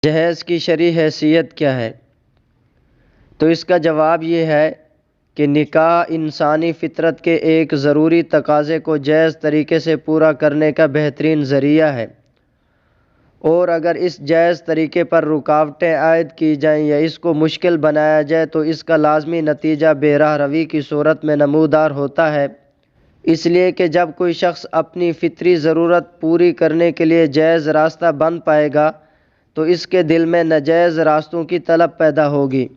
جہیز کی شرعی حیثیت کیا ہے؟ تو اس کا جواب یہ ہے کہ نکاح انسانی فطرت کے ایک ضروری تقاضے کو جائز طریقے سے پورا کرنے کا بہترین ذریعہ ہے، اور اگر اس جائز طریقے پر رکاوٹیں عائد کی جائیں یا اس کو مشکل بنایا جائے تو اس کا لازمی نتیجہ بے راہ روی کی صورت میں نمودار ہوتا ہے، اس لیے کہ جب کوئی شخص اپنی فطری ضرورت پوری کرنے کے لیے جائز راستہ بند پائے گا تو اس کے دل میں ناجائز راستوں کی طلب پیدا ہوگی،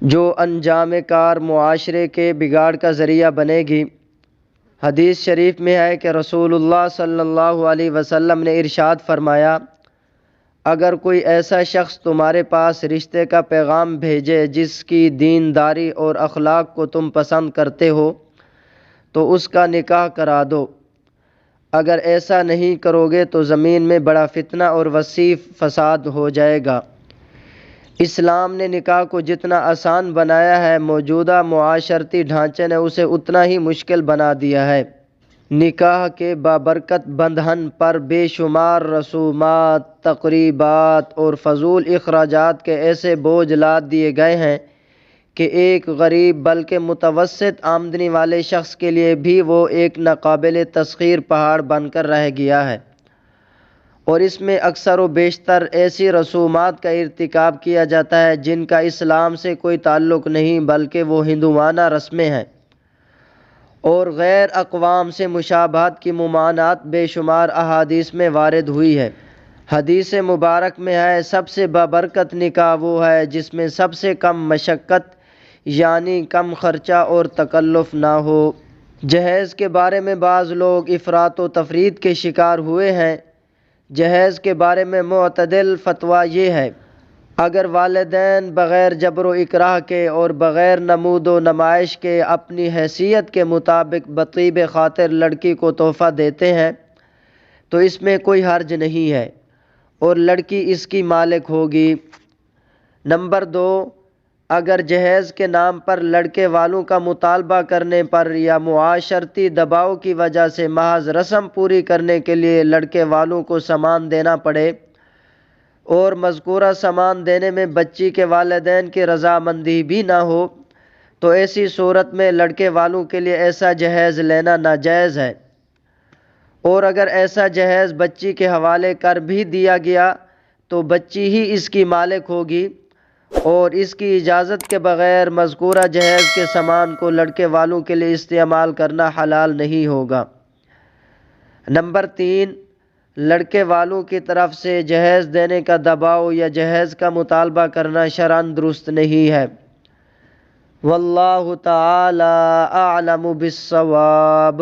جو انجام کار معاشرے کے بگاڑ کا ذریعہ بنے گی۔ حدیث شریف میں ہے کہ رسول اللہ صلی اللہ علیہ وسلم نے ارشاد فرمایا، اگر کوئی ایسا شخص تمہارے پاس رشتے کا پیغام بھیجے جس کی دینداری اور اخلاق کو تم پسند کرتے ہو تو اس کا نکاح کرا دو، اگر ایسا نہیں کرو گے تو زمین میں بڑا فتنہ اور وسیع فساد ہو جائے گا۔ اسلام نے نکاح کو جتنا آسان بنایا ہے، موجودہ معاشرتی ڈھانچے نے اسے اتنا ہی مشکل بنا دیا ہے۔ نکاح کے بابرکت بندھن پر بے شمار رسومات، تقریبات اور فضول اخراجات کے ایسے بوجھ لاد دیے گئے ہیں کہ ایک غریب بلکہ متوسط آمدنی والے شخص کے لیے بھی وہ ایک ناقابل تسخیر پہاڑ بن کر رہ گیا ہے، اور اس میں اکثر و بیشتر ایسی رسومات کا ارتکاب کیا جاتا ہے جن کا اسلام سے کوئی تعلق نہیں بلکہ وہ ہندوانہ رسمیں ہیں، اور غیر اقوام سے مشابہت کی ممانعت بے شمار احادیث میں وارد ہوئی ہے۔ حدیث مبارک میں ہے، سب سے بابرکت نکاح وہ ہے جس میں سب سے کم مشقت یعنی کم خرچہ اور تکلف نہ ہو۔ جہیز کے بارے میں بعض لوگ افراط و تفریط کے شکار ہوئے ہیں۔ جہیز کے بارے میں معتدل فتویٰ یہ ہے، اگر والدین بغیر جبر و اکراہ کے اور بغیر نمود و نمائش کے اپنی حیثیت کے مطابق بطیب خاطر لڑکی کو تحفہ دیتے ہیں تو اس میں کوئی حرج نہیں ہے، اور لڑکی اس کی مالک ہوگی۔ نمبر 2، اگر جہیز کے نام پر لڑکے والوں کا مطالبہ کرنے پر یا معاشرتی دباؤ کی وجہ سے محض رسم پوری کرنے کے لیے لڑکے والوں کو سامان دینا پڑے اور مذکورہ سامان دینے میں بچی کے والدین کی رضامندی بھی نہ ہو تو ایسی صورت میں لڑکے والوں کے لیے ایسا جہیز لینا ناجائز ہے، اور اگر ایسا جہیز بچی کے حوالے کر بھی دیا گیا تو بچی ہی اس کی مالک ہوگی، اور اس کی اجازت کے بغیر مذکورہ جہیز کے سامان کو لڑکے والوں کے لیے استعمال کرنا حلال نہیں ہوگا۔ نمبر 3، لڑکے والوں کی طرف سے جہیز دینے کا دباؤ یا جہیز کا مطالبہ کرنا شرعاً درست نہیں ہے۔ واللہ تعالی اعلم بالصواب۔